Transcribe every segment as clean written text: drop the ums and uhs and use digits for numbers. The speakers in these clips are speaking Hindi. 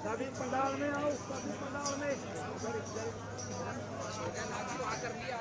सभी पंडाल में आओ, सभी पंडाल में कर लिया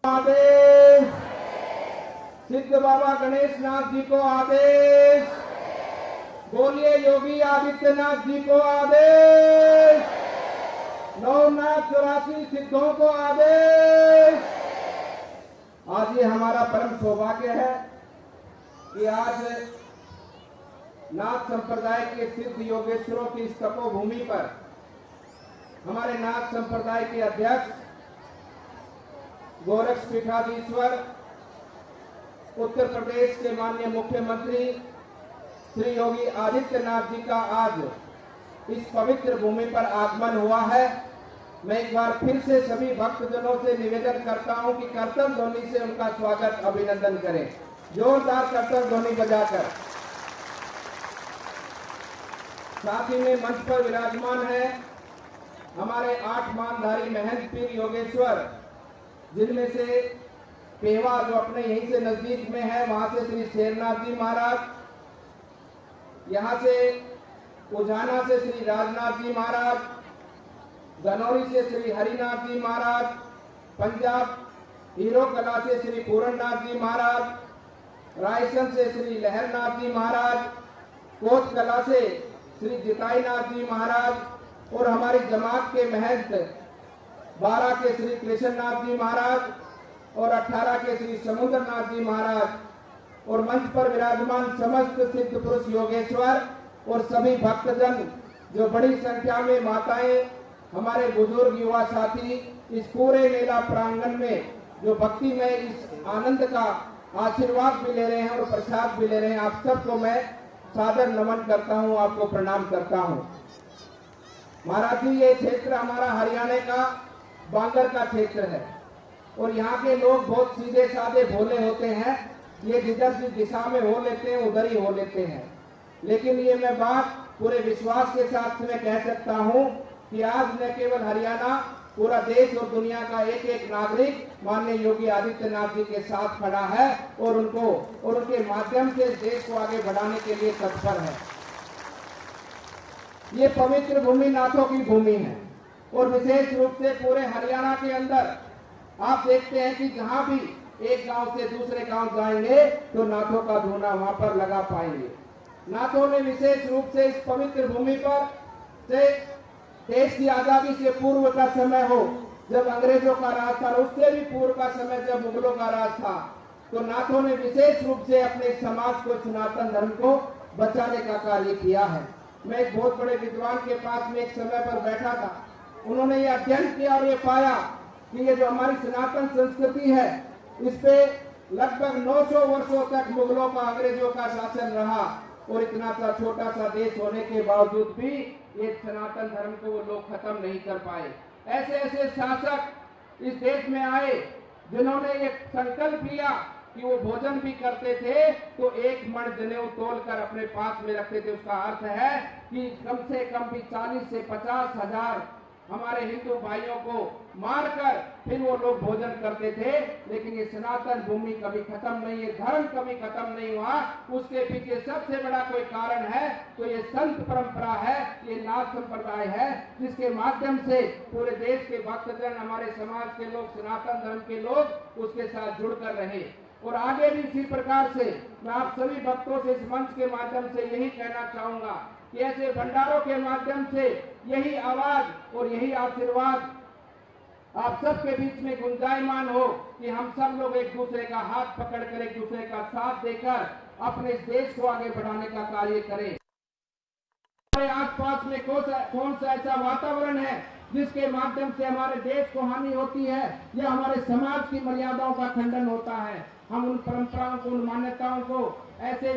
आदेश, सिद्ध बाबा गणेश नाथ जी को आदेश, बोलिए योगी आदित्यनाथ जी को आदेश, नवनाथ 84 सिद्धों को आदेश। आज ये हमारा परम सौभाग्य है कि आज नाथ संप्रदाय के सिद्ध योगेश्वरों की इस तपोभूमि पर हमारे नाथ संप्रदाय के अध्यक्ष गोरक्ष पीठाधीश्वर उत्तर प्रदेश के माननीय मुख्यमंत्री श्री योगी आदित्यनाथ जी का आज इस पवित्र भूमि पर आगमन हुआ है। मैं एक बार फिर से सभी भक्तजनों से निवेदन करता हूं कि कर्तव्य ध्वनि से उनका स्वागत अभिनंदन करें, जोरदार कर्तव्य ध्वनि बजाकर। साथ ही में मंच पर विराजमान है हमारे 8 मानधारी महंत पीर योगेश्वर, जिनमें से पेवा जो अपने यहीं से नजदीक में है वहां से श्री शेरनाथ जी महाराज, यहां से उजाना से श्री राजनाथ जी महाराज, गनौरी से श्री हरिनाथ जी महाराज, पंजाब हीरो कला से श्री पूरननाथ जी महाराज, रायसन से श्री लहरनाथ जी महाराज, कोट कला से श्री जिताईनाथ जी महाराज और हमारी जमात के महंत 12 के श्री कृष्णनाथ जी महाराज और 18 के श्री समुद्रनाथ जी महाराज और मंच पर विराजमान समस्त सिद्ध पुरुष योगेश्वर और सभी भक्तजन जो बड़ी संख्या में माताएं, हमारे बुजुर्ग युवा साथी इस पूरे मेला प्रांगण में जो भक्ति में इस आनंद का आशीर्वाद भी ले रहे हैं और प्रसाद भी ले रहे हैं, आप सबको मैं सादर नमन करता हूं, आपको प्रणाम करता हूं। महाराज जी, ये क्षेत्र हमारा हरियाणा का बांगर का क्षेत्र है और यहाँ के लोग बहुत सीधे साधे भोले होते हैं, ये जिधर जिस दिशा में हो लेते हैं उधर ही हो लेते हैं। लेकिन ये मैं बात पूरे विश्वास के साथ मैं कह सकता हूँ कि आज न केवल हरियाणा, पूरा देश और दुनिया का एक एक नागरिक माननीय योगी आदित्यनाथ जी के साथ खड़ा है और उनके माध्यम से देश को आगे बढ़ाने के लिए तत्पर है। ये पवित्र भूमि नाथों की भूमि है और विशेष रूप से पूरे हरियाणा के अंदर आप देखते हैं कि जहां भी एक गांव से दूसरे गांव जाएंगे तो नाथों का धूना वहां पर लगा पाएंगे। नाथों ने विशेष रूप से इस पवित्र भूमि पर से देश की आजादी से पूर्व का समय हो, जब अंग्रेजों का राज था, उससे भी पूर्व का समय जब मुगलों का राज था, तो नाथों ने विशेष रूप से अपने समाज को, सनातन धर्म को बचाने का कार्य किया है। मैं एक बहुत बड़े विद्वान के पास में एक समय पर बैठा था, उन्होंने ये अध्ययन किया और ये पाया कि ये जो हमारी सनातन संस्कृति है, इस पे लगभग 900 वर्षों तक मुगलों का, अंग्रेजों का शासन रहा और इतना सा छोटा सा देश होने के बावजूद भी ये सनातन धर्म को वो लोग खत्म नहीं कर पाए। ऐसे ऐसे शासक इस देश में आए जिन्होंने ये संकल्प लिया कि वो भोजन भी करते थे तो एक मण जनेऊ तोलकर अपने पास में रखते थे। उसका अर्थ है कि कम से कम भी 40 से 50 हजार हमारे हिंदू भाइयों को मारकर फिर वो लोग भोजन करते थे। लेकिन ये सनातन भूमि कभी खत्म नहीं है, धर्म कभी खत्म नहीं हुआ। उसके पीछे सबसे बड़ा कोई कारण है तो ये संत परंपरा है, ये नाथ संप्रदाय है, जिसके माध्यम से पूरे देश के भक्तजन, हमारे समाज के लोग, सनातन धर्म के लोग उसके साथ जुड़कर रहे। और आगे भी इसी प्रकार से मैं आप सभी भक्तों से इस मंच के माध्यम से यही कहना चाहूंगा कि ऐसे भंडारों के माध्यम से यही आवाज और यही आशीर्वाद आप सबके बीच में गुंजायमान हो कि हम सब लोग एक दूसरे का हाथ पकड़कर, एक दूसरे का साथ देकर अपने इस देश को आगे बढ़ाने का कार्य करें। हमारे आसपास में कौन सा ऐसा वातावरण है जिसके माध्यम से हमारे देश को हानि होती है या हमारे समाज की मर्यादाओं का खंडन होता है। हम उन परंपराओं को, उन मान्यताओं को, ऐसे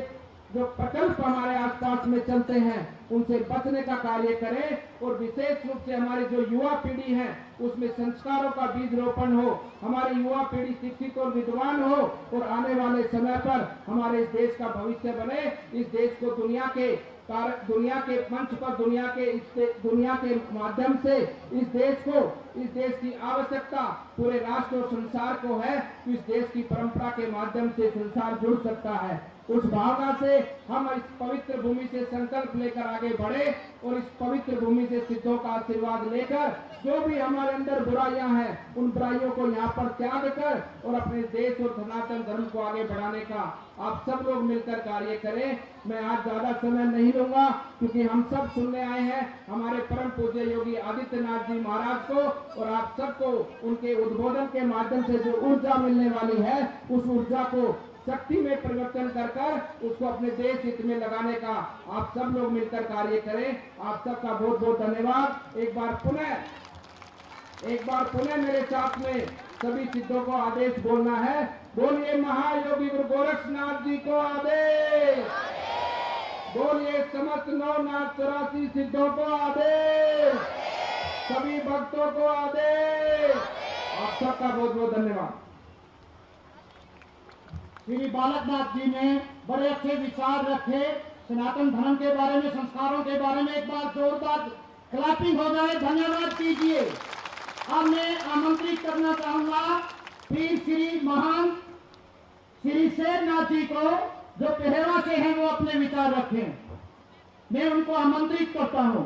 जो प्रकल्प हमारे आसपास में चलते हैं उनसे बचने का कार्य करें और विशेष रूप से हमारी जो युवा पीढ़ी है उसमें संस्कारों का बीज रोपण हो, हमारी युवा पीढ़ी शिक्षित और विद्वान हो और आने वाले समय पर हमारे इस देश का भविष्य बने। इस देश को दुनिया के मंच पर, दुनिया के माध्यम से इस देश की आवश्यकता पूरे राष्ट्र और संसार को है। इस देश की परंपरा के माध्यम से संसार जुड़ सकता है। उस भावना से हम इस पवित्र भूमि से संकल्प लेकर आगे बढ़े और इस पवित्र भूमि से सिद्धों का आशीर्वाद लेकर जो भी हमारे अंदर बुराइयां हैं उन बुराइयों को यहाँ पर त्याग कर और अपने देश और सनातन धर्म को आगे बढ़ाने का आप सब लोग मिलकर कार्य करें। मैं आज ज्यादा समय नहीं लूंगा क्योंकि हम सब सुनने आए हैं हमारे परम पूज्य योगी आदित्यनाथ जी महाराज को और आप सबको उनके उद्बोधन के माध्यम से जो ऊर्जा मिलने वाली है उस ऊर्जा को शक्ति में परिवर्तन कर उसको अपने देश हित में लगाने का आप सब लोग मिलकर कार्य करें। आप सबका बहुत बहुत धन्यवाद। एक बार पुनः मेरे साथ में सभी सिद्धों को आदेश बोलना है। बोलिए महायोगी गुरु गोरक्षनाथ जी को आदेश, बोलिए समस्त 984 सिद्धों को आदेश, सभी भक्तों को आदेश। आप सबका बहुत बहुत धन्यवाद। श्री बालकनाथ जी ने बड़े अच्छे विचार रखे सनातन धर्म के बारे में, संस्कारों के बारे में। एक बार जोरदार क्लैपिंग हो जाए, धन्यवाद कीजिए। अब मैं आमंत्रित करना चाहूंगा फिर श्री महान श्री शेरनाथ जी को, जो पेहरा से हैं, वो अपने विचार रखें। मैं उनको आमंत्रित करता हूं।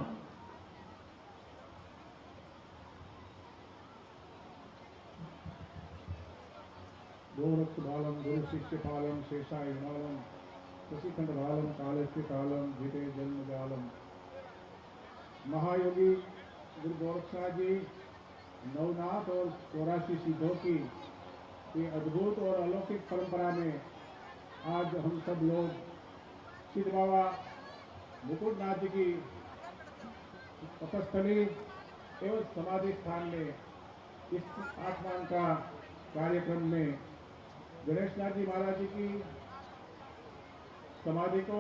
गोरक्ष बालम गुरु शिष्य पालम शेषाय बालम शशिखंड बालम कालस्य कालम जिते जन्म जालम। महायोगी गुरु गोरक्षनाथ जी नवनाथ और 84 सिद्धों की ये अद्भुत और अलौकिक परंपरा में आज हम सब लोग सिद्ध बाबा मुकुटनाथ जी की तपस्थली एवं समाधि स्थान में इस आसमान का कार्यक्रम में गणेशनाथ जी महाराज जी की समाधि को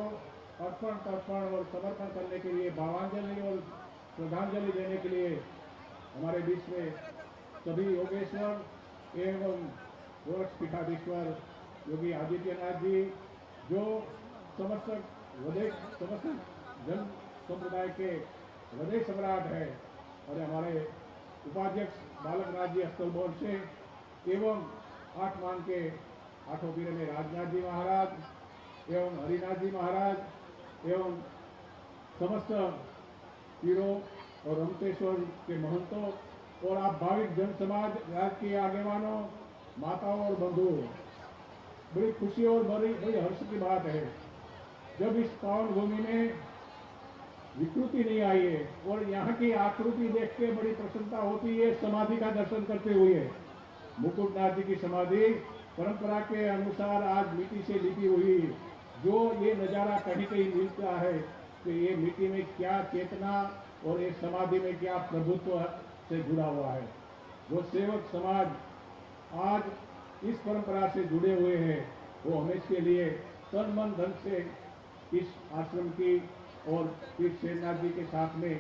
अर्पण तर्पण और समर्पण करने के लिए, भावांजलि और श्रद्धांजलि देने के लिए हमारे बीच में सभी योगेश्वर एवं गोरक्ष पीठाधीश्वर योगी आदित्यनाथ जी, जो समस्त जन संप्रदाय के हृदय सम्राट है, और हमारे उपाध्यक्ष बालकनाथ जी अस्तलबोर से, एवं 8 मान के 8 पीर में राजनाथ जी महाराज एवं हरिनाथ जी महाराज एवं समस्त पीरों और रमतेश्वर के महंतों और आप भाविक जन समाज राज्य के आगेवानों, माताओं और बंधुओं, बड़ी खुशी और बड़ी हर्ष की बात है जब इस पावन भूमि में विकृति नहीं आई है और यहाँ की आकृति देख के बड़ी प्रसन्नता होती है। समाधि का दर्शन करते हुए मुकुटनाथ जी की समाधि परंपरा के अनुसार आज मिट्टी से लिपी हुई, जो ये नज़ारा कहीं कहीं मिलता है कि ये मिट्टी में क्या चेतना और ये समाधि में क्या प्रभुत्व से जुड़ा हुआ है। वो सेवक समाज आज इस परंपरा से जुड़े हुए हैं, वो हमेशा के लिए तन मन धन से इस आश्रम की और पीर शेरनाथ जी के साथ में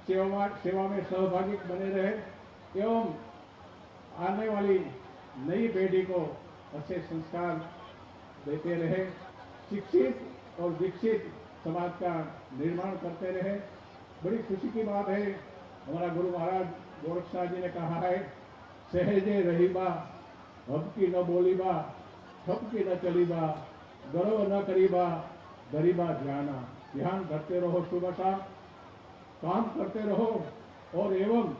सेवा में सहभागी बने रहे एवं आने वाली नई पीढ़ी को अच्छे संस्कार देते रहे, शिक्षित और विकसित समाज का निर्माण करते रहे। बड़ी खुशी की बात है, हमारा गुरु महाराज गोरक्षा जी ने कहा है, सहजे रहीबा हब की न बोलीबा ठप की न चलीबा गर्व न करीबा गरीबा ध्याना। ध्यान करते रहो, सुबह शाम काम करते रहो और एवं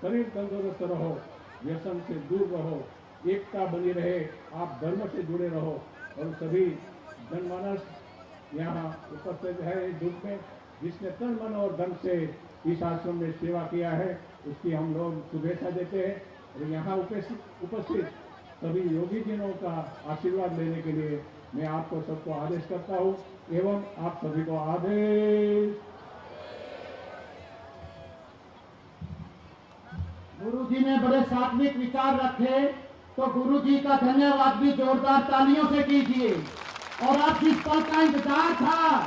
शरीर तंदुरुस्त रहो, व्यसन से दूर रहो, एकता बनी रहे, आप धर्म से जुड़े रहो। और सभी जनमानस यहाँ उपस्थित है इस युग में, जिसने तन मन और धन से इस आश्रम में सेवा किया है, उसकी हम लोग शुभेच्छा देते हैं। और यहाँ उपस्थित सभी योगी जनों का आशीर्वाद लेने के लिए मैं आपको सबको आदेश करता हूँ एवं आप सभी को आदेश। गुरु जी ने बड़े सात्विक विचार रखे, तो गुरु जी का धन्यवाद भी जोरदार तालियों से कीजिए। और आप जिस पल का इंतजार था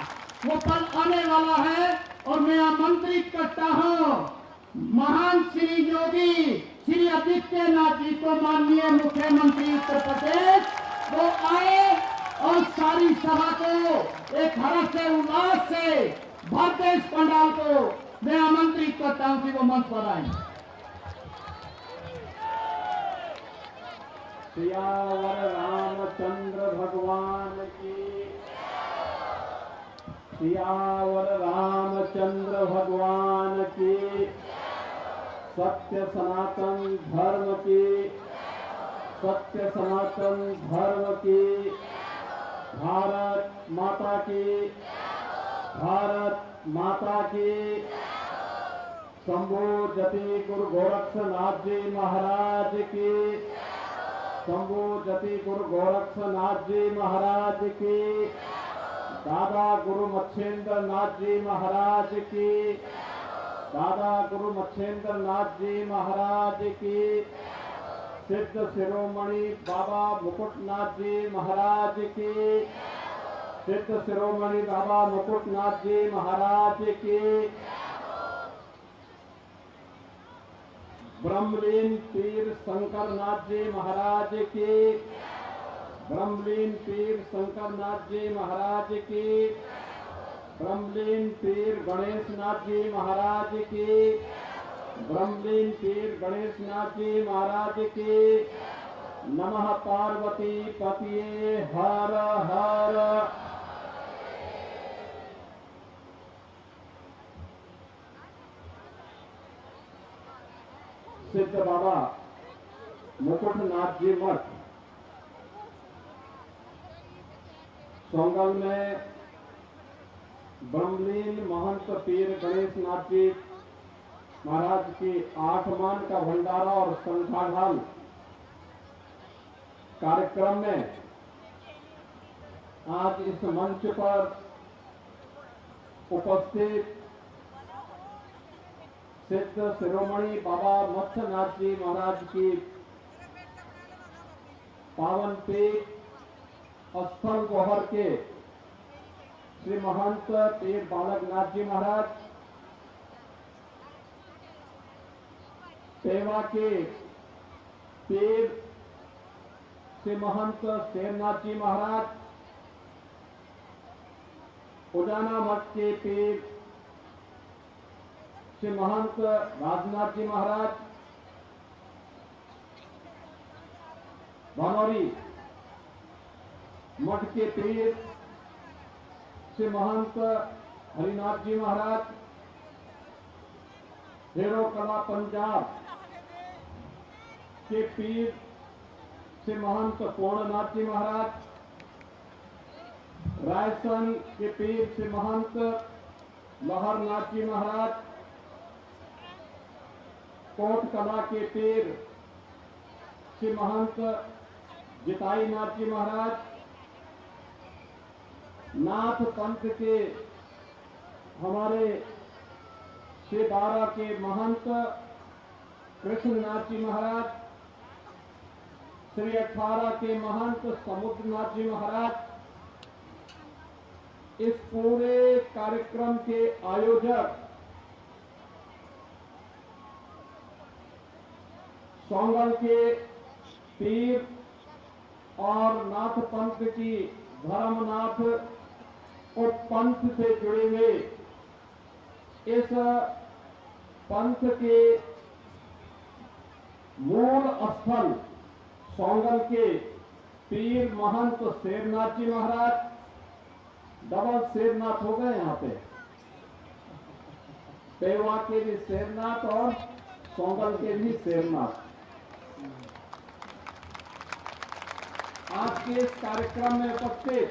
वो पल आने वाला है, और मैं आमंत्रित करता हूँ महान श्री योगी श्री आदित्यनाथ जी को, माननीय मुख्यमंत्री उत्तर प्रदेश, वो आए और सारी सभा को एक हर्ष से उल्लास से भरते इस पंडाल को मैं आमंत्रित करता हूँ कि वो मंच पर आए। सियावर रामचंद्र भगवान की, सियावर रामचंद्र भगवान की, सत्य सनातन धर्म की, सत्य सनातन धर्म की, भारत माता की, भारत माता की। शंभू जति गुरु गोरक्षनाथ जी महाराज की, शंभू जति गुरु गोरक्षनाथ जी महाराज की, दादा गुरु मच्छेंद्र नाथ जी महाराज की, दादा गुरु मच्छेंद्र नाथ जी महाराज की, सिद्ध शिरोमणि बाबा मुकुटनाथ जी महाराज की, सिद्ध शिरोमणि बाबा मुकुटनाथ जी महाराज की, ब्रह्मलीन पीर शंकरनाथ जी महाराज की, ब्रह्मलीन पीर शंकरनाथ जी महाराज की, ब्रह्मलीन पीर गणेशनाथ जी महाराज की, ब्रह्मलीन पीर गणेशनाथ जी महाराज की। नमः पार्वती पतिये हर हर। सिद्ध बाबा मुकुटनाथ जी मठ सोंगल में ब्रह्मलीन महंत पीर गणेशनाथ जी महाराज की 8 मान का भंडारा और संख्याढाल कार्यक्रम में आज इस मंच पर उपस्थित सिद्ध शिरोमणि बाबा मत्स्यनाथ जी महाराज की पावन पीठ स्थल गोहर के श्री महंत पीर बालकनाथ जी महाराज, सेवा के पीर से महंत शेरनाथ जी महाराज, उजाना मठ के पीर से महंत राजनाथ जी महाराज, भानौरी मठ के पीर से महंत हरिनाथ जी महाराज, हेरो कला पंजाब के पीर से महंत पूर्णनाथ जी महाराज, रायसन के पीर से महंत लहरनाथ जी महाराज, कोट कला के पीर से महंत जिताई नाथ जी महाराज, नाथ पंथ के हमारे से 12 के महंत कृष्णनाथ जी महाराज, श्री 18 के महंत समुद्रनाथ जी महाराज, इस पूरे कार्यक्रम के आयोजक सोंगल के पीर और नाथ पंथ की धर्मनाथ और पंथ से जुड़े हुए इस पंथ के मूल स्थल सोंगल के पीर महंत शेरनाथ जी महाराज, डबल शेरनाथ हो गए यहाँ पे, पेवा के भी शेरनाथ और सोंगल के भी शेरनाथ। आज के इस कार्यक्रम में उपस्थित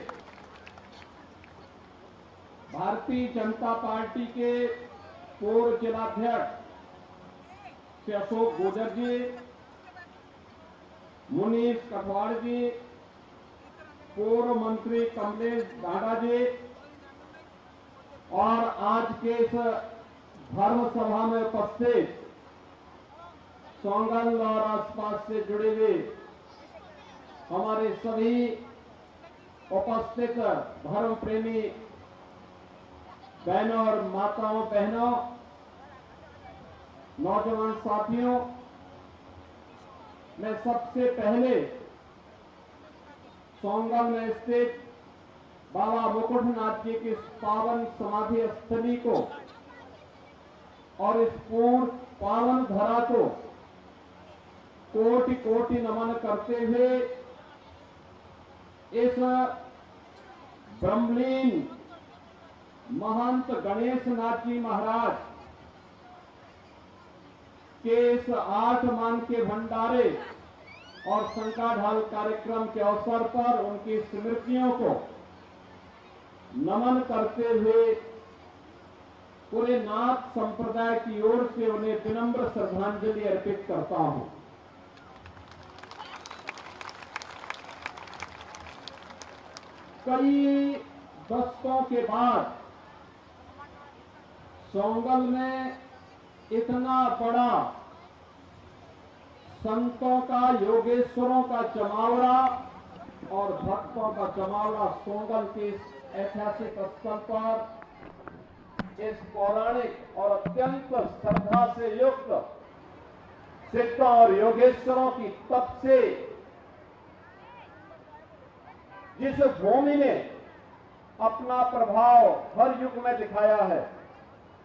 भारतीय जनता पार्टी के पूर्व जिलाध्यक्ष श्री अशोक गुर्जर जी, मुनीष कटवाड़ जी, पूर्व मंत्री कमलेश डाडा जी और आज के इस धर्म सभा में उपस्थित सोंगल और आसपास से जुड़े हुए हमारे सभी उपस्थित धर्म प्रेमी बहनों और माताओं बहनों, नौजवान साथियों, मैं सबसे पहले सोंगल में स्थित बाबा मुकुटनाथ जी की पावन समाधि स्थली को और इस पूर्ण पावन धरा को कोटि कोटि नमन करते हुए इस ब्रह्मलीन महंत गणेश नाथ जी महाराज के इस 8 मान के भंडारे और शंकाढाल कार्यक्रम के अवसर पर उनकी स्मृतियों को नमन करते हुए पूरे नाथ संप्रदाय की ओर से उन्हें विनम्र श्रद्धांजलि अर्पित करता हूं। कई दशकों के बाद सोंगल में इतना बड़ा संतों का, योगेश्वरों का जमावड़ा और भक्तों का जमावड़ा सोंगल के इस ऐतिहासिक स्थल पर इस पौराणिक और अत्यंत श्रद्धा से युक्त सिद्धों और योगेश्वरों की तप से जिस भूमि ने अपना प्रभाव हर युग में दिखाया है,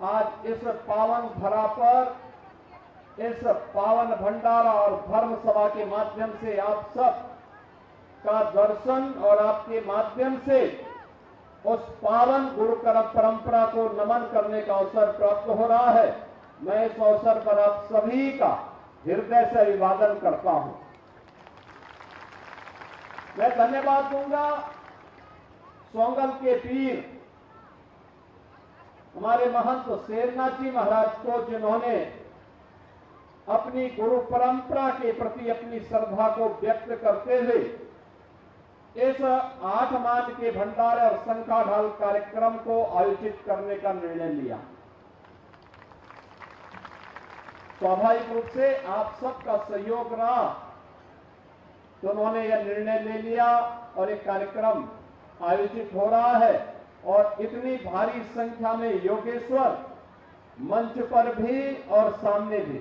आज इस पावन धरा पर इस पावन भंडारा और धर्म सभा के माध्यम से आप सब का दर्शन और आपके माध्यम से उस पावन गुरु परंपरा को नमन करने का अवसर प्राप्त हो रहा है। मैं इस अवसर पर आप सभी का हृदय से अभिवादन करता हूं। मैं धन्यवाद दूंगा सोंगल के पीर हमारे महंत शेरनाथ जी महाराज को, जिन्होंने अपनी गुरु परंपरा के प्रति अपनी श्रद्धा को व्यक्त करते हुए इस 8 मान के भंडारे और शंकाढाल कार्यक्रम को आयोजित करने का निर्णय लिया। स्वाभाविक रूप से आप सबका सहयोग रहा तो उन्होंने यह निर्णय ले लिया और एक कार्यक्रम आयोजित हो रहा है और इतनी भारी संख्या में योगेश्वर मंच पर भी और सामने भी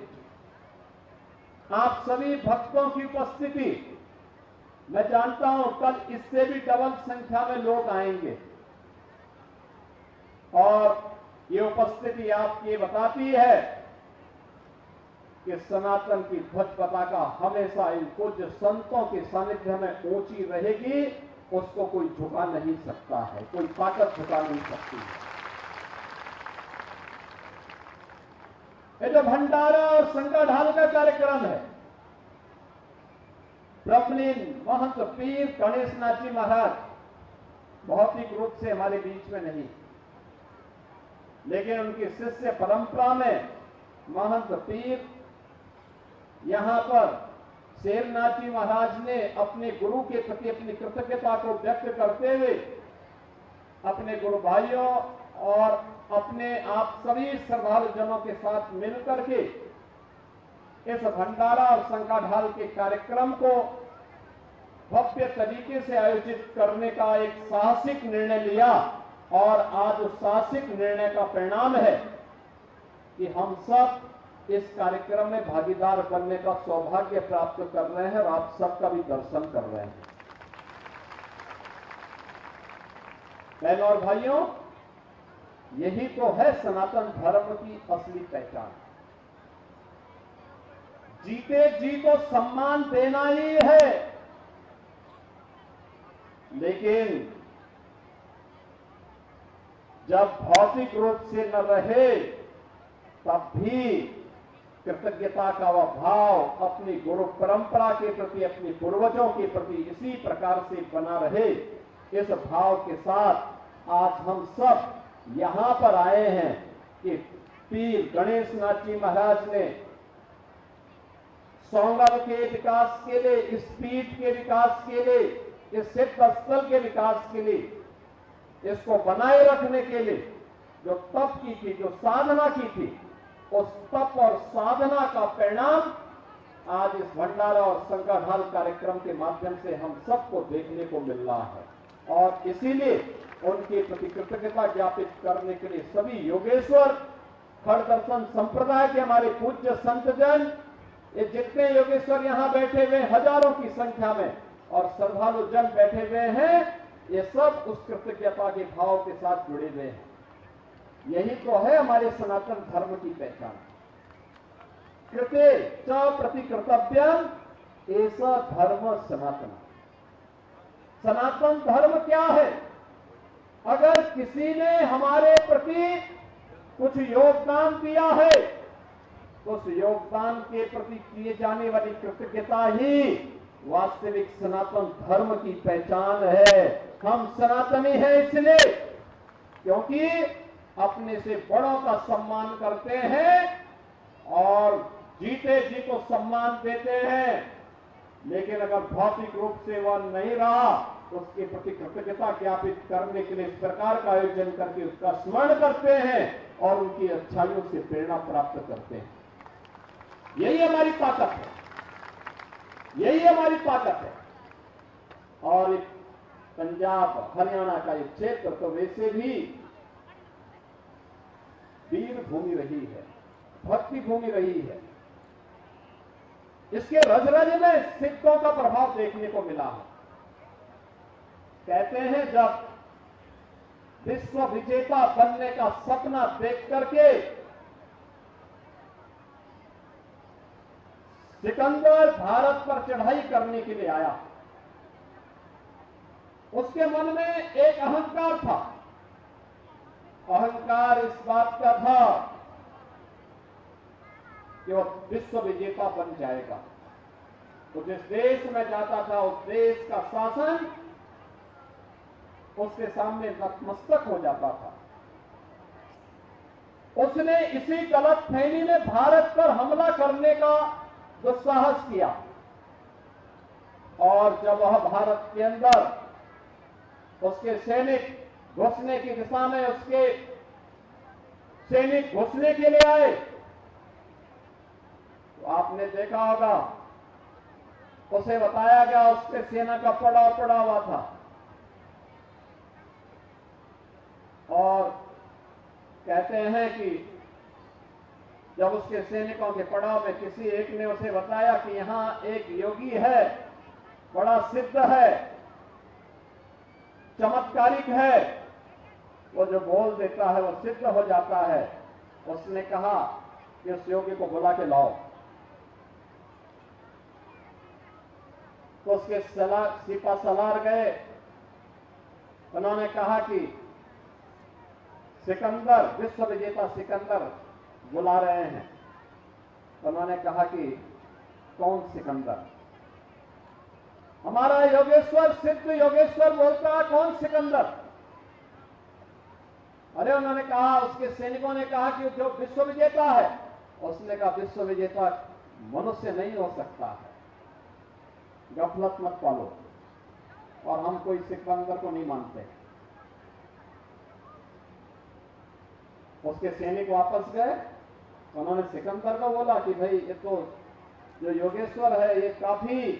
आप सभी भक्तों की उपस्थिति मैं जानता हूं कल इससे भी डबल संख्या में लोग आएंगे और ये उपस्थिति आपकी बताती है कि सनातन की ध्वज पताका हमेशा इन पूज्य संतों के सानिध्य में ऊंची रहेगी, उसको कोई झुका नहीं सकता है, कोई ताकत झुका नहीं सकती है। ये जो भंडारा और संकट ढाल का कार्यक्रम है, ब्रह्मलीन महंत पीर गणेश नाथ जी महाराज भौतिक रूप से हमारे बीच में नहीं, लेकिन उनकी शिष्य परंपरा में महंत पीर यहां पर शेरनाथ जी महाराज ने अपने गुरु के प्रति अपनी कृतज्ञता को व्यक्त करते हुए अपने गुरु भाइयों और अपने आप सभी श्रद्धालु जनों के साथ मिलकर के इस भंडारा और संकाढाल के कार्यक्रम को भव्य तरीके से आयोजित करने का एक साहसिक निर्णय लिया और आज उस साहसिक निर्णय का परिणाम है कि हम सब इस कार्यक्रम में भागीदार बनने का सौभाग्य प्राप्त कर रहे हैं और आप सबका भी दर्शन कर रहे हैं। बहनों और भाइयों, यही तो है सनातन धर्म की असली पहचान। जीते जी को सम्मान देना ही है, लेकिन जब भौतिक रूप से न रहे तब भी कृतज्ञता का वह भाव अपनी गुरु परंपरा के प्रति, अपने पूर्वजों के प्रति इसी प्रकार से बना रहे। इस भाव के साथ आज हम सब यहां पर आए हैं कि पीर गणेश नाथ जी महाराज ने सौंगल के विकास के लिए, इस पीठ के विकास के लिए, इस सिद्ध स्थल के विकास के लिए, इसको बनाए रखने के लिए जो तप की थी, जो साधना की थी, उस तप और साधना का परिणाम आज इस भंडारा और संकाढाल कार्यक्रम के माध्यम से हम सबको देखने को मिल रहा है। और इसीलिए उनके प्रति कृतज्ञता ज्ञापित करने के लिए सभी योगेश्वर, खड़ दर्शन संप्रदाय के हमारे पूज्य संतजन, ये जितने योगेश्वर यहां बैठे हुए हजारों की संख्या में और श्रद्धालु जन बैठे हुए हैं, ये सब उस कृतज्ञता के भाव के साथ जुड़े हुए हैं। यही तो है हमारे सनातन धर्म की पहचान। कृते च प्रतिकृतव्यम ऐसा धर्म सनातन। सनातन धर्म क्या है? अगर किसी ने हमारे प्रति कुछ योगदान दिया है तो उस योगदान के प्रति किए जाने वाली कृतज्ञता ही वास्तविक सनातन धर्म की पहचान है। हम सनातनी हैं इसलिए क्योंकि अपने से बड़ों का सम्मान करते हैं और जीते जी को सम्मान देते हैं, लेकिन अगर भौतिक रूप से वह नहीं रहा तो उसके प्रति कृतज्ञता ज्ञापित करने के लिए इस प्रकार का आयोजन करके उसका स्मरण करते हैं और उनकी अच्छाइयों से प्रेरणा प्राप्त करते हैं। यही हमारी ताकत है, यही हमारी ताकत है। और एक पंजाब हरियाणा का एक क्षेत्र तो वैसे भी वीर भूमि रही है, भक्ति भूमि रही है। इसके रज रज में सिखों का प्रभाव देखने को मिला है। कहते हैं जब विश्व विजेता बनने का सपना देख करके सिकंदर भारत पर चढ़ाई करने के लिए आया, उसके मन में एक अहंकार था। अहंकार इस बात का था कि वह विश्व विजेता बन जाएगा। तो जिस देश में जाता था उस देश का शासन उसके सामने नतमस्तक हो जाता था। उसने इसी गलतफहमी में भारत पर हमला करने का दुस्साहस किया और जब वह भारत के अंदर उसके सैनिक घुसने की दिशा में उसके सैनिक घुसने के लिए आए तो आपने देखा होगा उसे बताया गया उसके सेना का पड़ाव पड़ा हुआ था और कहते हैं कि जब उसके सैनिकों के पड़ाव में किसी एक ने उसे बताया कि यहां एक योगी है बड़ा सिद्ध है, चमत्कारिक है, वो जो बोल देता है वो सिद्ध हो जाता है। उसने कहा कि उस योगी को बुला के लाओ। तो उसके सिपा सलार गए। उन्होंने कहा कि सिकंदर, विश्व विजेता सिकंदर बुला रहे हैं। उन्होंने कहा कि कौन सिकंदर? हमारा योगेश्वर, सिद्ध योगेश्वर बोलता है, कौन सिकंदर? अरे उन्होंने कहा, उसके सैनिकों ने कहा कि जो विश्व विजेता है। उसने कहा विश्व विजेता मनुष्य नहीं हो सकता है, गफलत मत पालो, और हम कोई सिकंदर को नहीं मानते। उसके सैनिक वापस गए। उन्होंने सिकंदर को बोला कि भाई ये तो जो योगेश्वर है ये काफी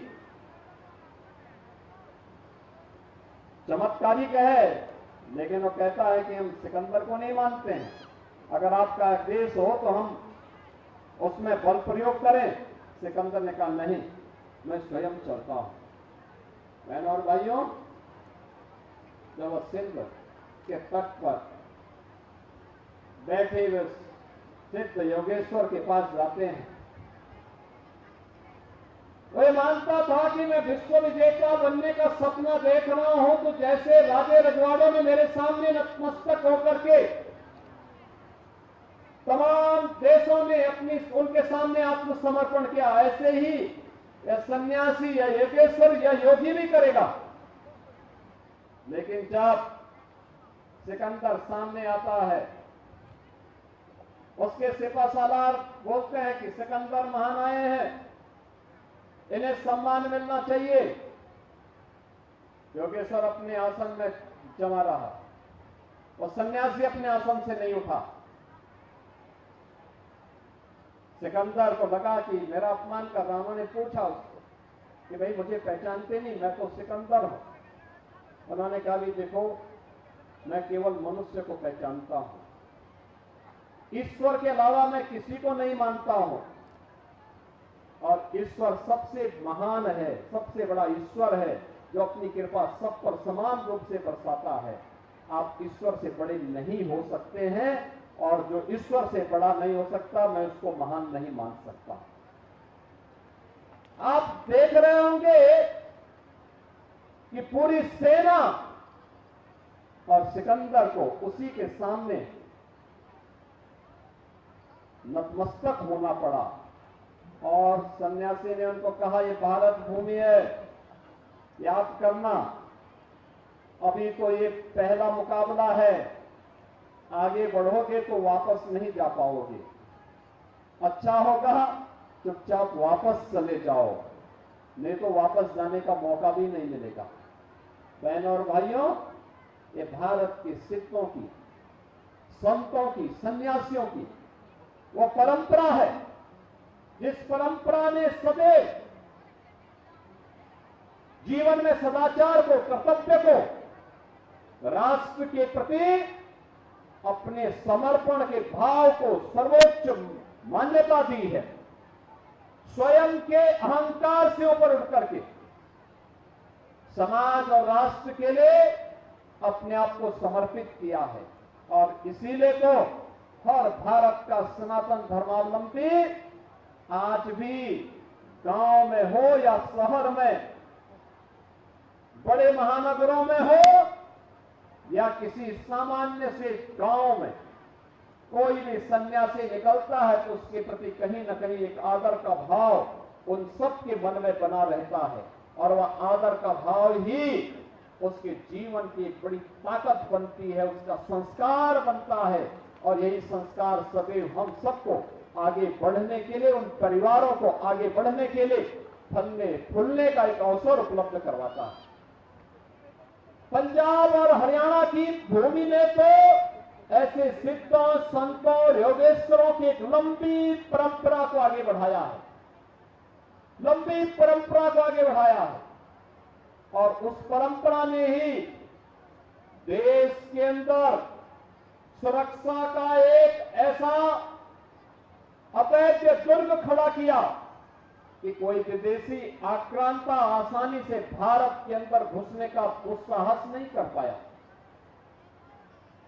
चमत्कारिक है, लेकिन वो कहता है कि हम सिकंदर को नहीं मानते हैं। अगर आपका देश हो तो हम उसमें बल प्रयोग करें। सिकंदर ने कहा नहीं, मैं स्वयं चलता हूं। बहनों और भाइयों, जब वो सिंध के तट पर बैठे हुए सिद्ध योगेश्वर के पास जाते हैं, वह मानता था कि मैं विश्व विजेता बनने का सपना देख रहा हूं, तो जैसे राजे रजवाड़ों ने मेरे सामने नतमस्तक होकर के तमाम देशों ने उनके सामने आत्मसमर्पण किया, ऐसे ही यह सन्यासी या योगेश्वर या योगी भी करेगा। लेकिन जब सिकंदर सामने आता है, उसके सिपा सालार बोलते हैं कि सिकंदर महान आए हैं, इन्हें सम्मान मिलना चाहिए। योगेश्वर अपने आसन में जमा रहा और सन्यासी अपने आसन से नहीं उठा। सिकंदर को लगा कि मेरा अपमान कर रहा। उन्होंने पूछा उसको कि भाई मुझे पहचानते नहीं, मैं तो सिकंदर हूं। उन्होंने कहा भी देखो, मैं केवल मनुष्य को पहचानता हूं, ईश्वर के अलावा मैं किसी को नहीं मानता हूं। और ईश्वर सबसे महान है, सबसे बड़ा ईश्वर है जो अपनी कृपा सब पर समान रूप से बरसाता है। आप ईश्वर से बड़े नहीं हो सकते हैं, और जो ईश्वर से बड़ा नहीं हो सकता, मैं उसको महान नहीं मान सकता। आप देख रहे होंगे कि पूरी सेना और सिकंदर को उसी के सामने नतमस्तक होना पड़ा। और सन्यासी ने उनको कहा, ये भारत भूमि है, याद करना, अभी तो ये पहला मुकाबला है, आगे बढ़ोगे तो वापस नहीं जा पाओगे। अच्छा होगा चुपचाप वापस चले जाओ, नहीं तो वापस जाने का मौका भी नहीं मिलेगा। बहनों और भाइयों, ये भारत के सिद्धों की, संतों की, सन्यासियों की वो परंपरा है, जिस परंपरा ने सदैव जीवन में सदाचार को, कर्तव्य को, राष्ट्र के प्रति अपने समर्पण के भाव को सर्वोच्च मान्यता दी है। स्वयं के अहंकार से ऊपर उठ करके समाज और राष्ट्र के लिए अपने आप को समर्पित किया है। और इसीलिए तो हर भारत का सनातन धर्मावलंबी आज भी गांव में हो या शहर में, बड़े महानगरों में हो या किसी सामान्य से गांव में, कोई भी सन्यासी निकलता है तो उसके प्रति कहीं न कहीं एक आदर का भाव उन सब के मन में बना रहता है। और वह आदर का भाव ही उसके जीवन की एक बड़ी ताकत बनती है, उसका संस्कार बनता है। और यही संस्कार सदैव हम सबको आगे बढ़ने के लिए, उन परिवारों को आगे बढ़ने के लिए फलने फूलने का एक अवसर उपलब्ध करवाता है। पंजाब और हरियाणा की भूमि ने तो ऐसे सिद्धों, संतों, योगेश्वरों की एक लंबी परंपरा को आगे बढ़ाया है, लंबी परंपरा को आगे बढ़ाया है। और उस परंपरा ने ही देश के अंदर सुरक्षा का एक ऐसा अवैध दुर्ग खड़ा किया कि कोई विदेशी आक्रांता आसानी से भारत के अंदर घुसने का दुस्साहस नहीं कर पाया।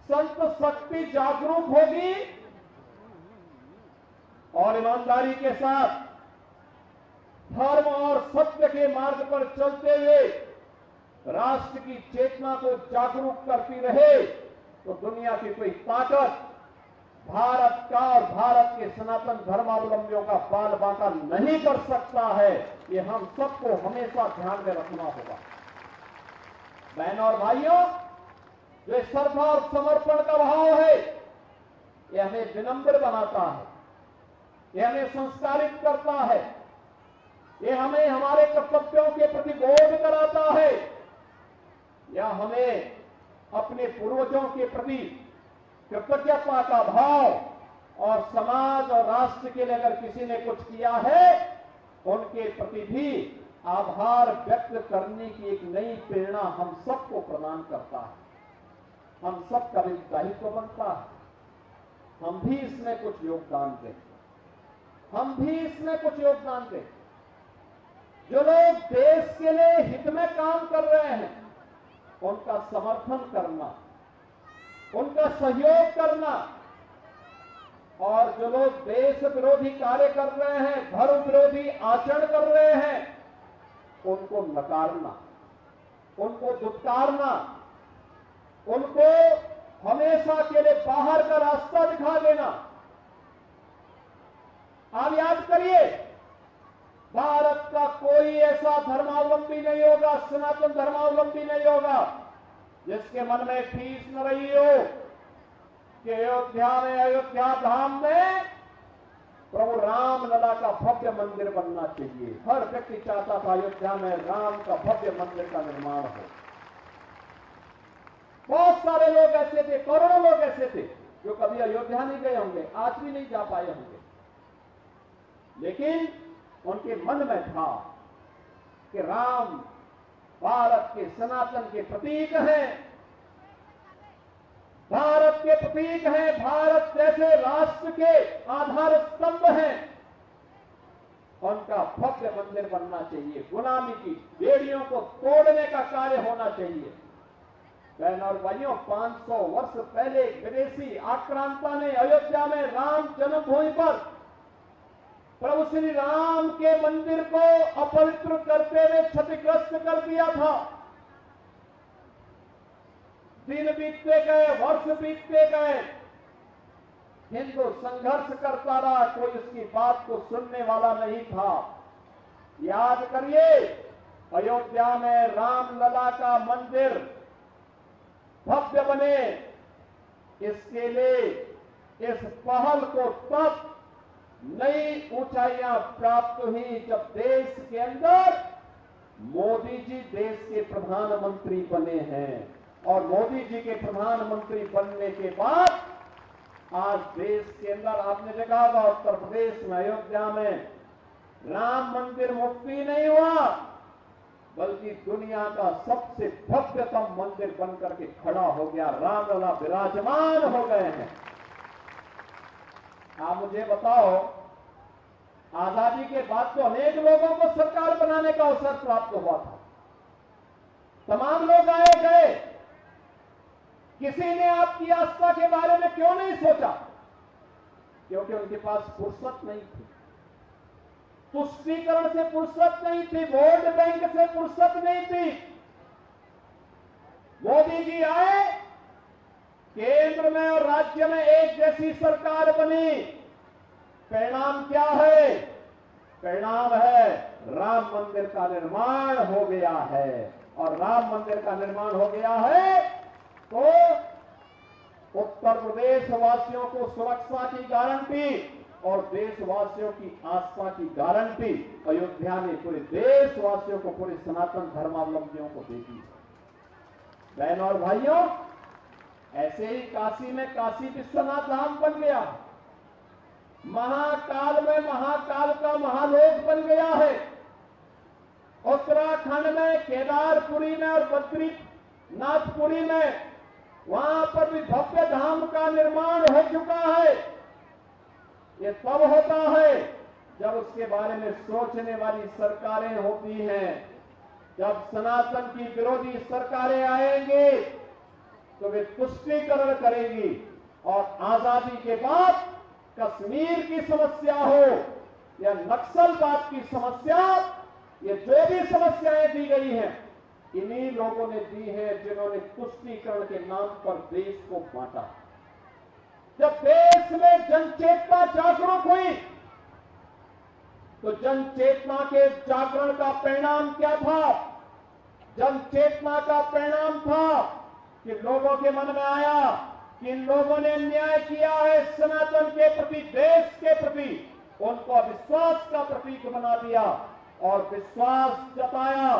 संत शक्ति जागरूक होगी और ईमानदारी के साथ धर्म और सत्य के मार्ग पर चलते हुए राष्ट्र की चेतना को जागरूक करती रहे तो दुनिया की कोई ताकत भारत का और भारत के सनातन धर्मावलंबियों का बाल बांका नहीं कर सकता है। ये हम सबको हमेशा ध्यान में रखना होगा। बहनों और भाइयों, जो श्रद्धा और समर्पण का भाव है यह हमें विनम्र बनाता है, यह हमें संस्कारित करता है, यह हमें हमारे कर्तव्यों के प्रति बोध कराता है, यह हमें अपने पूर्वजों के प्रति कृतज्ञता का भाव और समाज और राष्ट्र के लिए अगर किसी ने कुछ किया है उनके प्रति भी आभार व्यक्त करने की एक नई प्रेरणा हम सबको प्रदान करता है। हम सबका भी दायित्व बनता है हम भी इसमें कुछ योगदान दें, हम भी इसमें कुछ योगदान दें। जो लोग देश के लिए हित में काम कर रहे हैं उनका समर्थन करना, उनका सहयोग करना, और जो लोग देश विरोधी कार्य कर रहे हैं, धर्म विरोधी आचरण कर रहे हैं, उनको नकारना, उनको दुत्कारना, उनको हमेशा के लिए बाहर का रास्ता दिखा देना। आप याद करिए, भारत का कोई ऐसा धर्मावलंबी नहीं होगा, सनातन धर्मावलंबी नहीं होगा जिसके मन में ठीस न रही हो कि अयोध्या में, अयोध्या धाम में प्रभु राम लला का भव्य मंदिर बनना चाहिए। हर व्यक्ति चाहता था अयोध्या में राम का भव्य मंदिर का निर्माण हो। बहुत सारे लोग ऐसे थे, करोड़ों लोग ऐसे थे जो कभी अयोध्या नहीं गए होंगे, आज भी नहीं जा पाए होंगे, लेकिन उनके मन में था कि राम भारत के सनातन के प्रतीक हैं, भारत के प्रतीक हैं, भारत जैसे राष्ट्र के आधार स्तंभ हैं, उनका भव्य मंदिर बनना चाहिए। गुलामी की बेड़ियों को तोड़ने का कार्य होना चाहिए। बहनों और भाइयों, 500 वर्ष पहले विदेशी आक्रांता ने अयोध्या में राम जन्मभूमि पर प्रभु श्री राम के मंदिर को अपवित्र करते हुए क्षतिग्रस्त कर दिया था। दिन बीतते गए, वर्ष बीतते गए, हिंदू संघर्ष करता रहा, कोई उसकी बात को सुनने वाला नहीं था। याद करिए, अयोध्या में राम लला का मंदिर भव्य बने, इसके लिए इस पहल को तब नई ऊंचाइयां प्राप्त हुई जब देश के अंदर मोदी जी देश के प्रधानमंत्री बने हैं। और मोदी जी के प्रधानमंत्री बनने के बाद आज देश के अंदर आपने देखा होगा, उत्तर प्रदेश में अयोध्या में राम मंदिर मुक्ति नहीं हुआ, बल्कि दुनिया का सबसे भव्यतम मंदिर बनकर के खड़ा हो गया। रामलला विराजमान हो गए हैं। आप मुझे बताओ, आजादी के बाद तो अनेक लोगों को सरकार बनाने का अवसर प्राप्त हुआ था, तमाम लोग आए गए, किसी ने आपकी आस्था के बारे में क्यों नहीं सोचा? क्योंकि उनके पास फुर्सत नहीं थी, तुष्टीकरण से फुर्सत नहीं थी, वोट बैंक से फुर्सत नहीं थी। मोदी जी आए, केंद्र में और राज्य में एक जैसी सरकार बनी, परिणाम क्या है? परिणाम है राम मंदिर का निर्माण हो गया है। और राम मंदिर का निर्माण हो गया है तो उत्तर प्रदेश वासियों को सुरक्षा की गारंटी और देशवासियों की आस्था की गारंटी अयोध्या ने पूरे देशवासियों को, पूरे सनातन धर्मावलंबियों को दे दी। बहनों और भाइयों, ऐसे ही काशी में काशी विश्वनाथ धाम बन गया, महाकाल में महाकाल का महालोक बन गया है, उत्तराखंड में केदारपुरी में और बद्रीनाथपुरी में वहां पर भी भव्य धाम का निर्माण हो चुका है। ये तब होता है जब उसके बारे में सोचने वाली सरकारें होती हैं, जब सनातन की विरोधी सरकारें आएंगी तो वे तुष्टीकरण करेंगी और आजादी के बाद कश्मीर की समस्या हो या नक्सलवाद की समस्या, ये जो भी समस्याएं दी गई हैं, इन्हीं लोगों ने दी है जिन्होंने तुष्टीकरण के नाम पर देश को बांटा। जब देश में जनचेतना जागरूक हुई तो जनचेतना के जागरण का परिणाम क्या था? जनचेतना का परिणाम था कि लोगों के मन में आया कि इन लोगों ने अन्याय किया है सनातन के प्रति, देश के प्रति, उनको अविश्वास का प्रतीक बना दिया और विश्वास जताया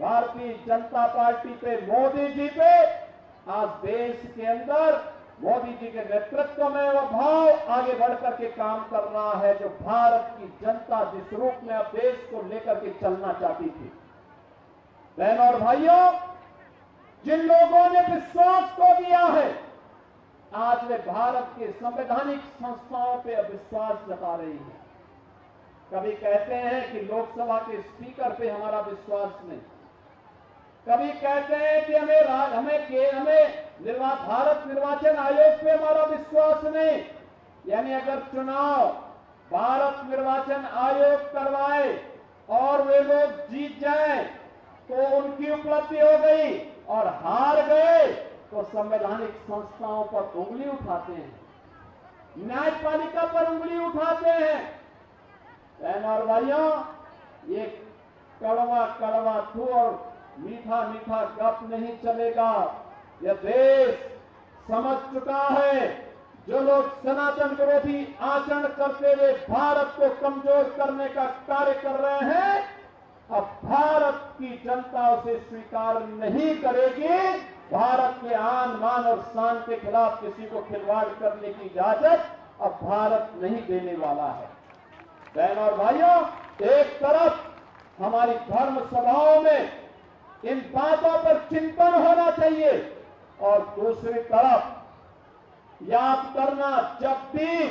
भारतीय जनता पार्टी पे, मोदी जी पे। आज देश के अंदर मोदी जी के नेतृत्व में वह भाव आगे बढ़कर के काम कर रहा है जो भारत की जनता जिस रूप में अब देश को लेकर के चलना चाहती थी। बहनों और भाइयों, जिन लोगों ने विश्वास को दिया है, आज वे भारत के संवैधानिक संस्थाओं पे अविश्वास जता रही है। कभी कहते हैं कि लोकसभा के स्पीकर पे हमारा विश्वास नहीं, कभी कहते हैं कि हमें भारत निर्वाचन आयोग पे हमारा विश्वास नहीं। यानी अगर चुनाव भारत निर्वाचन आयोग करवाए और वे लोग जीत जाएं तो उनकी उपलब्धि हो गई, और हार गए तो संवैधानिक संस्थाओं पर उंगली उठाते हैं, न्यायपालिका पर उंगली उठाते हैं। बहनों और भाइयों, ये कड़वा कड़वा थू और मीठा मीठा गप नहीं चलेगा। यह देश समझ चुका है जो लोग सनातन विरोधी आचरण करते हुए भारत को कमजोर करने का कार्य कर रहे हैं, अब भारत की जनता उसे स्वीकार नहीं करेगी। भारत के आन बान और शान के खिलाफ किसी को खिलवाड़ करने की इजाजत अब भारत नहीं देने वाला है। बहनों और भाइयों, एक तरफ हमारी धर्म सभाओं में इन बातों पर चिंतन होना चाहिए और दूसरी तरफ याद करना, जब भी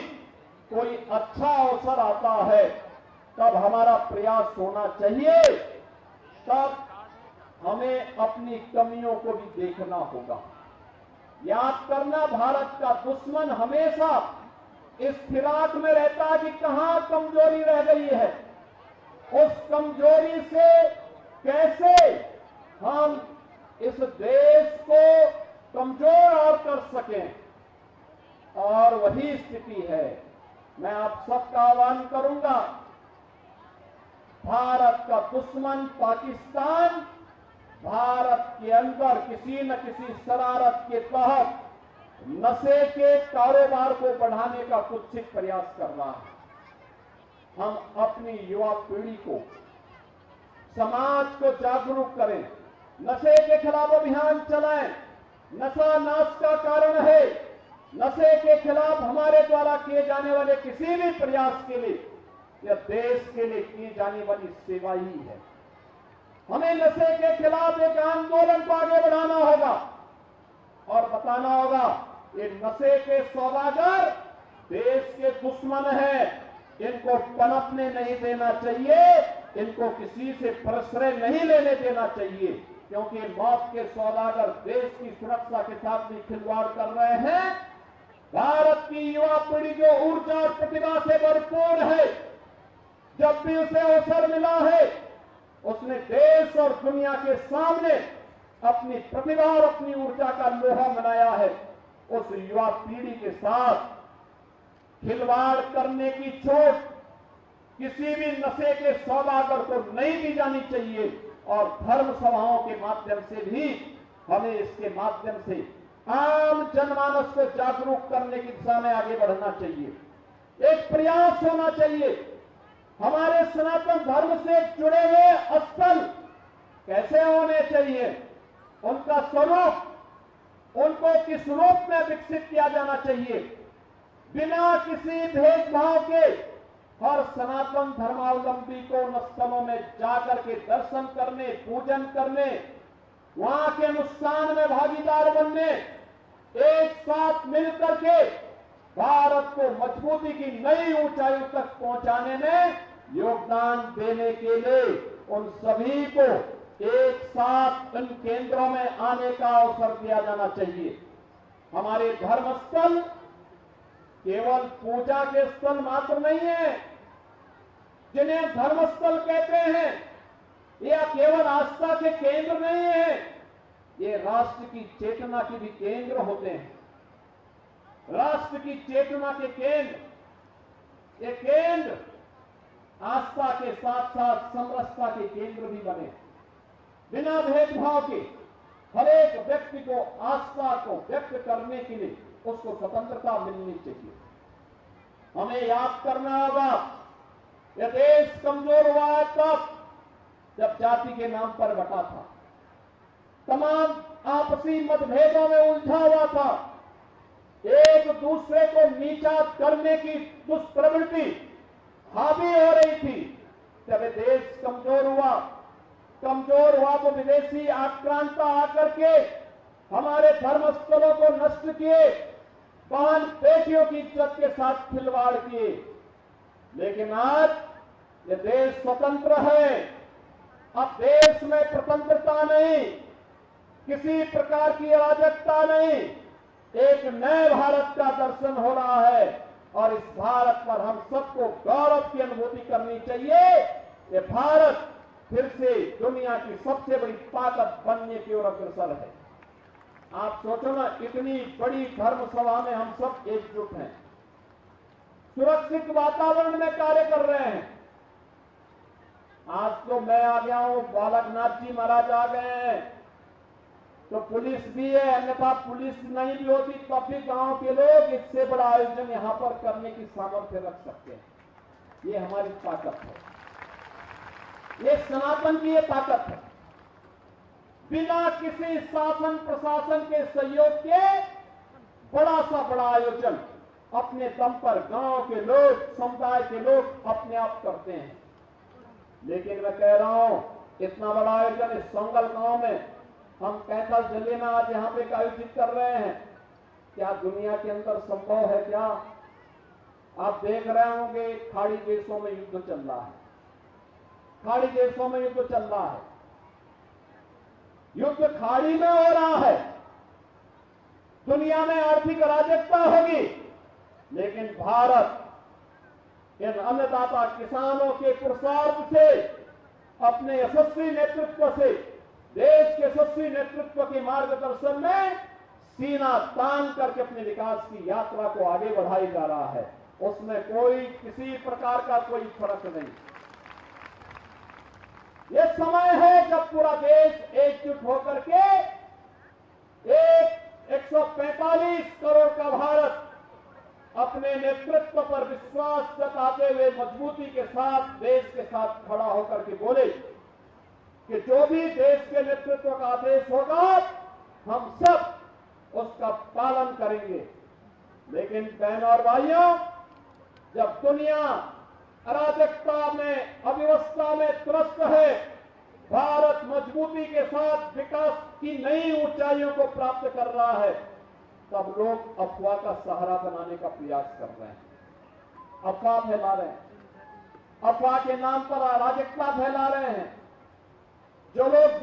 कोई अच्छा अवसर आता है तब हमारा प्रयास होना चाहिए, तब हमें अपनी कमियों को भी देखना होगा। याद करना, भारत का दुश्मन हमेशा इस फिराक में रहता है कि कहां कमजोरी रह गई है, उस कमजोरी से कैसे हम इस देश को कमजोर और कर सकें, और वही स्थिति है। मैं आप सबका आह्वान करूंगा, भारत का दुश्मन पाकिस्तान भारत के अंदर किसी न किसी शरारत के तहत नशे के कारोबार को बढ़ाने का कुत्सित प्रयास कर रहा है। हम अपनी युवा पीढ़ी को, समाज को जागरूक करें, नशे के खिलाफ अभियान चलाएं। नशा नाश का कारण है। नशे के खिलाफ हमारे द्वारा किए जाने वाले किसी भी प्रयास के लिए यह देश के लिए की जाने वाली सेवा ही है। हमें नशे के खिलाफ एक आंदोलन को आगे बढ़ाना होगा और बताना होगा ये नशे के सौदागर देश के दुश्मन हैं, इनको पनपने नहीं देना चाहिए, इनको किसी से प्रश्रय नहीं लेने देना चाहिए, क्योंकि मौत के सौदागर देश की सुरक्षा के साथ भी खिलवाड़ कर रहे हैं। भारत की युवा पीढ़ी जो ऊर्जा और प्रतिभा से भरपूर है, जब भी उसे अवसर मिला है उसने देश और दुनिया के सामने अपनी प्रतिभा और अपनी ऊर्जा का लोहा बनाया है। उस युवा पीढ़ी के साथ खिलवाड़ करने की छूट किसी भी नशे के सौदागर को नहीं दी जानी चाहिए, और धर्म सभाओं के माध्यम से भी हमें इसके माध्यम से आम जनमानस को जागरूक करने की दिशा में आगे बढ़ना चाहिए। एक प्रयास होना चाहिए। हमारे सनातन धर्म से जुड़े हुए स्थल कैसे होने चाहिए, उनका स्वरूप उनको किस रूप में विकसित किया जाना चाहिए, बिना किसी भेदभाव के हर सनातन धर्मावलंबी को उन स्थलों में जाकर के दर्शन करने, पूजन करने, वहां के अनुष्ठान में भागीदार बनने, एक साथ मिलकर के भारत को मजबूती की नई ऊंचाइयों तक पहुंचाने में योगदान देने के लिए उन सभी को एक साथ इन केंद्रों में आने का अवसर दिया जाना चाहिए। हमारे धर्मस्थल केवल पूजा के स्थल मात्र नहीं है, जिन्हें धर्मस्थल कहते हैं, या केवल आस्था के केंद्र नहीं है, ये राष्ट्र की चेतना के भी केंद्र होते हैं। राष्ट्र की चेतना के केंद्र, ये केंद्र आस्था के साथ साथ समरसता के केंद्र भी बने। बिना भेदभाव के हर एक व्यक्ति को आस्था को व्यक्त करने के लिए उसको स्वतंत्रता मिलनी चाहिए। हमें याद करना होगा, यह देश कमजोर हुआ है तब जब जाति के नाम पर बटा था, तमाम आपसी मतभेदों में उलझा हुआ था, एक दूसरे को नीचा करने की दुष्प्रवृत्ति हावी हो रही थी। जब यह देश कमजोर हुआ तो विदेशी आक्रांता आकर के हमारे धर्मस्थलों को नष्ट किए, बहन बेटियों की इज्जत के साथ खिलवाड़ किए। लेकिन आज ये देश स्वतंत्र है। अब देश में स्वतंत्रता नहीं, किसी प्रकार की अराजकता नहीं, एक नए भारत का दर्शन हो रहा है और इस भारत पर हम सबको गौरव की अनुभूति करनी चाहिए। ये भारत फिर से दुनिया की सबसे बड़ी ताकत बनने की ओर अग्रसर है। आप सोचो ना, इतनी बड़ी धर्म सभा में हम सब एकजुट हैं, सुरक्षित वातावरण में कार्य कर रहे हैं। आज तो मैं आ गया हूं, बालकनाथ जी महाराज आ गए हैं, तो पुलिस भी है, अन्यथा पुलिस नहीं भी होती तब भी गांव के लोग इससे बड़ा आयोजन यहां पर करने की सामर्थ्य रख सकते हैं। ये हमारी ताकत है, ये सनातन की ये ताकत है। बिना किसी शासन प्रशासन के सहयोग के बड़ा आयोजन अपने दम पर गांव के लोग, समुदाय के लोग अपने आप करते हैं। लेकिन मैं कह रहा हूं, इतना बड़ा आयोजन इस सोंगल गांव में हम कैथल जिले में आज यहां पे आयोजित कर रहे हैं, क्या दुनिया के अंदर संभव है? क्या आप देख रहे होंगे खाड़ी देशों में युद्ध चल रहा है, खाड़ी देशों में युद्ध चल रहा है, युद्ध खाड़ी में हो रहा है, दुनिया में आर्थिक अराजकता होगी, लेकिन भारत इन अन्नदाता किसानों के पुरुषार्थ से, अपने यशस्वी नेतृत्व से, देश के यशस्वी नेतृत्व के मार्गदर्शन में सीना तान करके अपने विकास की यात्रा को आगे बढ़ाई जा रहा है। उसमें कोई किसी प्रकार का कोई फर्क नहीं। यह समय है जब पूरा देश एकजुट होकर के 145 करोड़ का भारत अपने नेतृत्व पर विश्वास जताते हुए मजबूती के साथ देश के साथ खड़ा होकर के बोले कि जो भी देश के नेतृत्व का आदेश होगा हम सब उसका पालन करेंगे। लेकिन बहनों और भाइयों, जब दुनिया अराजकता में, अव्यवस्था में त्रस्त है, भारत मजबूती के साथ विकास की नई ऊंचाइयों को प्राप्त कर रहा है, तब लोग अफवाह का सहारा बनाने का प्रयास कर रहे हैं, अफवाह फैला रहे हैं, अफवाह के नाम पर अराजकता फैला रहे हैं। जो लोग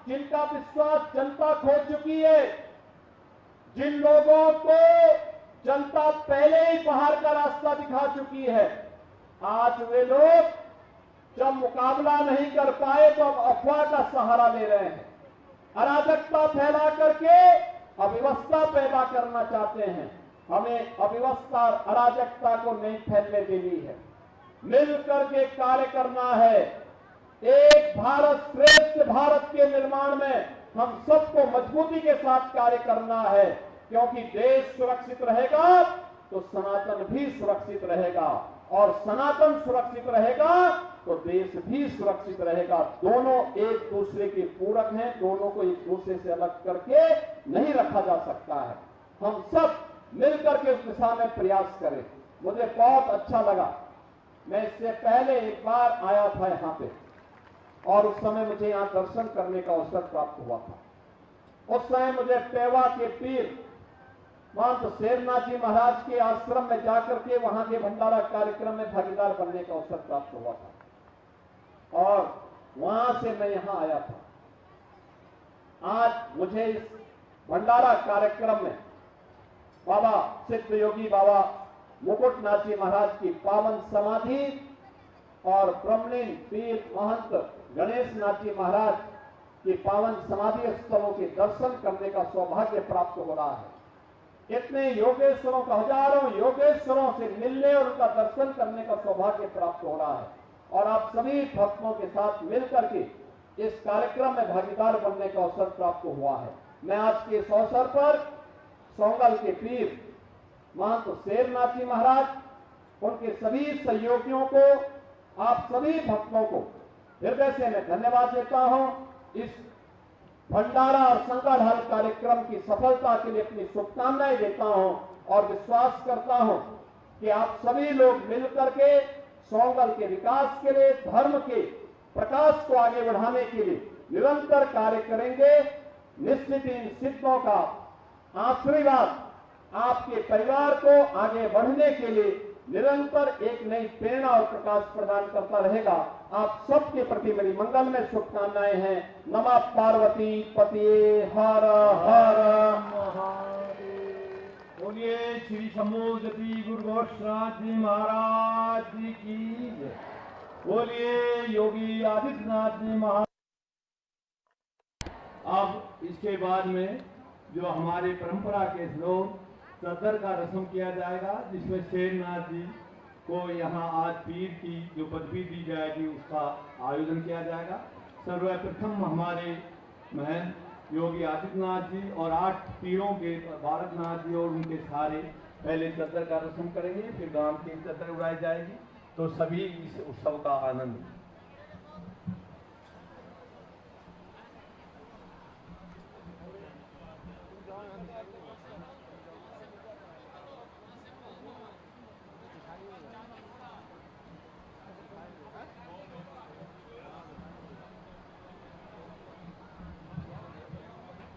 जिनका विश्वास जनता खो चुकी है, जिन लोगों को जनता पहले ही बाहर का रास्ता दिखा चुकी है, आज वे लोग जब मुकाबला नहीं कर पाए तो अब अफवाह का सहारा ले रहे हैं, अराजकता फैला करके अव्यवस्था पैदा करना चाहते हैं। हमें अव्यवस्था और अराजकता को नहीं फैलने देनी है, मिल करके कार्य करना है। एक भारत श्रेष्ठ भारत के निर्माण में हम सबको मजबूती के साथ कार्य करना है, क्योंकि देश सुरक्षित रहेगा तो सनातन भी सुरक्षित रहेगा, और सनातन सुरक्षित रहेगा तो देश भी सुरक्षित रहेगा। दोनों एक दूसरे के पूरक हैं, दोनों को एक दूसरे से अलग करके नहीं रखा जा सकता है। हम सब मिलकर के उस दिशा में प्रयास करें। मुझे बहुत अच्छा लगा, मैं इससे पहले एक बार आया था यहाँ पे, और उस समय मुझे यहाँ दर्शन करने का अवसर प्राप्त हुआ था। उस समय मुझे पेवा के पीर महंत शेरनाथ जी महाराज के आश्रम में जाकर के वहां के भंडारा कार्यक्रम में भागीदार बनने का अवसर प्राप्त हुआ था और वहां से मैं यहां आया था। आज मुझे इस भंडारा कार्यक्रम में बाबा सिद्ध योगी बाबा मुकुटनाथ जी महाराज की पावन समाधि और ब्रह्मलीन पीर महंत गणेश नाथ जी महाराज की पावन समाधि स्थलों के दर्शन करने का सौभाग्य प्राप्त हो रहा है। इतने योगेश्वरों का, हजारों योगेश्वरों से मिलने और उनका दर्शन करने का सौभाग्य प्राप्त हो रहा है और आप सभी भक्तों के साथ मिलकर के इस कार्यक्रम में भागीदार बनने का अवसर प्राप्त हुआ है। मैं आज के इस अवसर पर सोंगल के पीर महंत शेरनाथ जी महाराज, उनके सभी सहयोगियों को, आप सभी भक्तों को हृदय से मैं धन्यवाद देता हूं। इस भंडारा और संकाढाल कार्यक्रम की सफलता के लिए अपनी शुभकामनाएं देता हूं और विश्वास करता हूं कि आप सभी लोग मिलकर के सोंगल के विकास के लिए, धर्म के प्रकाश को आगे बढ़ाने के लिए निरंतर कार्य करेंगे। निश्चित इन सिद्धों का आशीर्वाद आपके परिवार को आगे बढ़ने के लिए निरंतर एक नई प्रेरणा और प्रकाश प्रदान करता रहेगा। आप सबके प्रति मेरी मंगल में शुभकामनाएं हैं। नमः पार्वती पतिये हर हर महादेव। बोलिए श्री शंभू जति गुरु गोरक्षनाथ जी महाराज जी की जय। बोलिए योगी आदित्यनाथ जी महाराज। अब इसके बाद में जो हमारे परंपरा के श्लोक सदर का रस्म किया जाएगा, जिसमें शेरनाथ जी को यहाँ आज पीर की जो पदवी दी जाएगी उसका आयोजन किया जाएगा। सर्वप्रथम हमारे महंत योगी आदित्यनाथ जी और 8 पीरों के बालकनाथ जी और उनके सारे पहले सदर का रस्म करेंगे, फिर गांव की सदर उड़ाई जाएगी, तो सभी इस उत्सव का आनंद।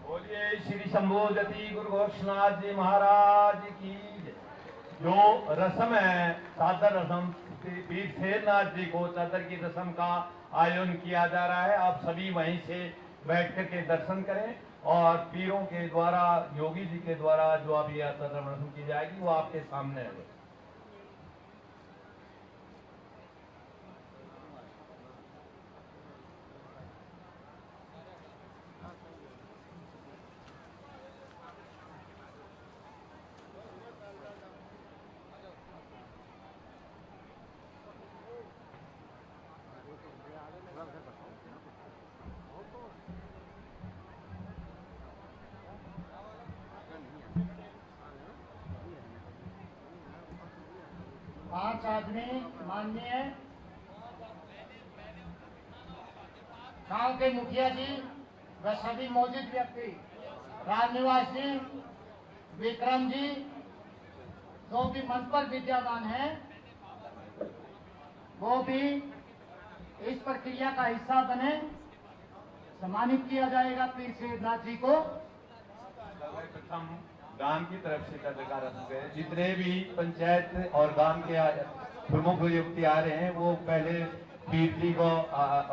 बोलिए श्री शंभू जति गुरु गोरक्षनाथ जी महाराज की जय। जो रस्म है चादर रस्म, पीर शेरनाथ जी को चादर की रस्म का आयोजन किया जा रहा है। आप सभी वहीं से बैठ कर के दर्शन करें और पीरों के द्वारा, योगी जी के द्वारा जो अभी चादर रस्म की जाएगी वो आपके सामने है। पांच आदमी माननीय गांव के मुखिया जी व सभी मौजूद व्यक्ति, राजनिवास जी, विक्रम जी, जो भी मंच पर विद्यमान हैं, वो भी इस प्रक्रिया का हिस्सा बने। सम्मानित किया जाएगा पीर शेरनाथ जी को। सर्वप्रथम गांव की तरफ से पत्रकार जितने भी पंचायत और गांव के प्रमुख व्यक्ति आ रहे हैं वो पहले पीर जी को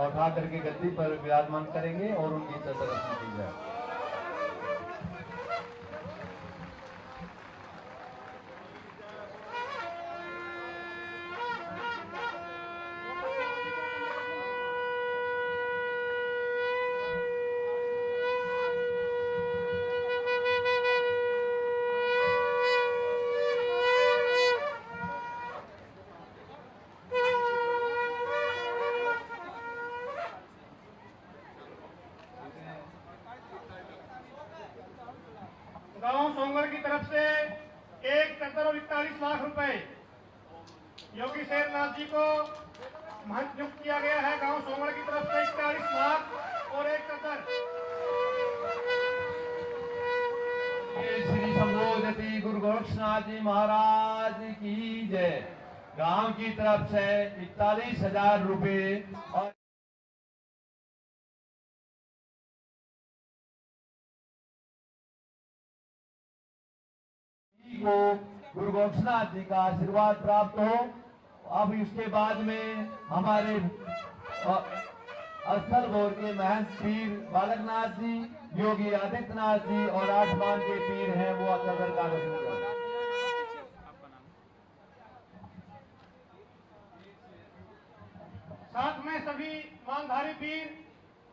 उठा करके गद्दी पर विराजमान करेंगे और उनकी सदर रस्म की जाए। गांव सोंगल की तरफ से 1,41 लाख रुपए योगी शेरनाथ जी को महंत नियुक्त किया गया है। गांव सोंगल की तरफ से 41 लाख और 1 कतर। श्री शंभू जति गुरु गोरक्षनाथ जी महाराज की जय। गांव की तरफ से 41,000 रुपए और को गुरु गोरक्षनाथ जी का आशीर्वाद प्राप्त हो। अब इसके बाद में हमारे स्थल गौर के महंत पीर बालकनाथ जी, योगी आदित्यनाथ जी और 8 मान के पीर हैं, वो सदर का रस्म करें। साथ में सभी मानधारी पीर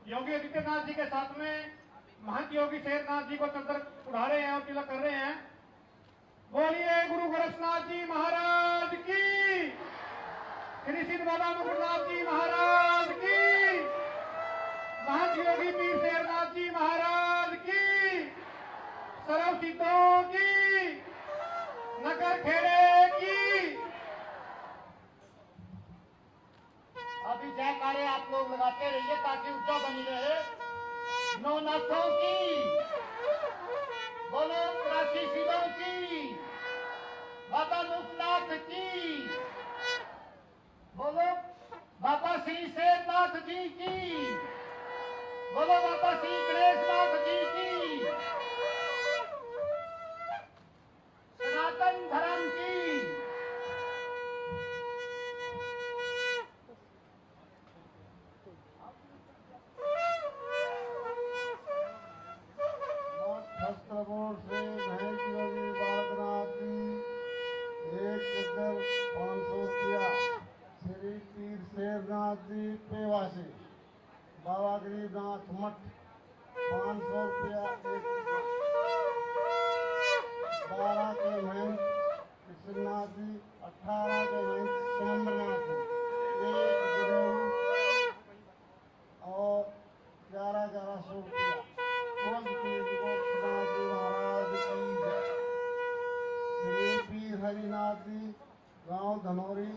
योगी आदित्यनाथ जी के साथ में महंत योगी शेरनाथ जी को चद्दर उड़ा रहे हैं और तिलक कर रहे हैं। बोलिए गुरु गोरक्षनाथ जी महाराज की, श्री सिद्ध बाबा मुकुटनाथ जी महाराज की, महंत योगी पीर शेरनाथ जी महाराज की, सर्व सिद्धों की, नगर खेड़े की। अभी जयकारे आप लोग लगाते रहिए ताकि ऊंचा बनी रहे। नवनाथों की बोलो, काशी सिद्धों की, बाबा मुकुटनाथ की बोलो, बाबा श्री शेरनाथ जी की बोलो, बाबा श्री गणेशनाथ जी की, सनातन धर्म की। शस्त्रमोड़ से महंत योगी बालकनाथ जी 1 चद्दर 500 रुपया, श्री पीर शेरनाथ जी पेवा से, बाबा गरीबनाथ मठ 500 रुपया, 12 के महंत कृष्णनाथ जी, 18 के महंत सुमंद्रनाथ जी 1 गुरु और 1100 रुपया। महाराज की जय। श्री पीर हरिनाथ जी, गांव धनौरी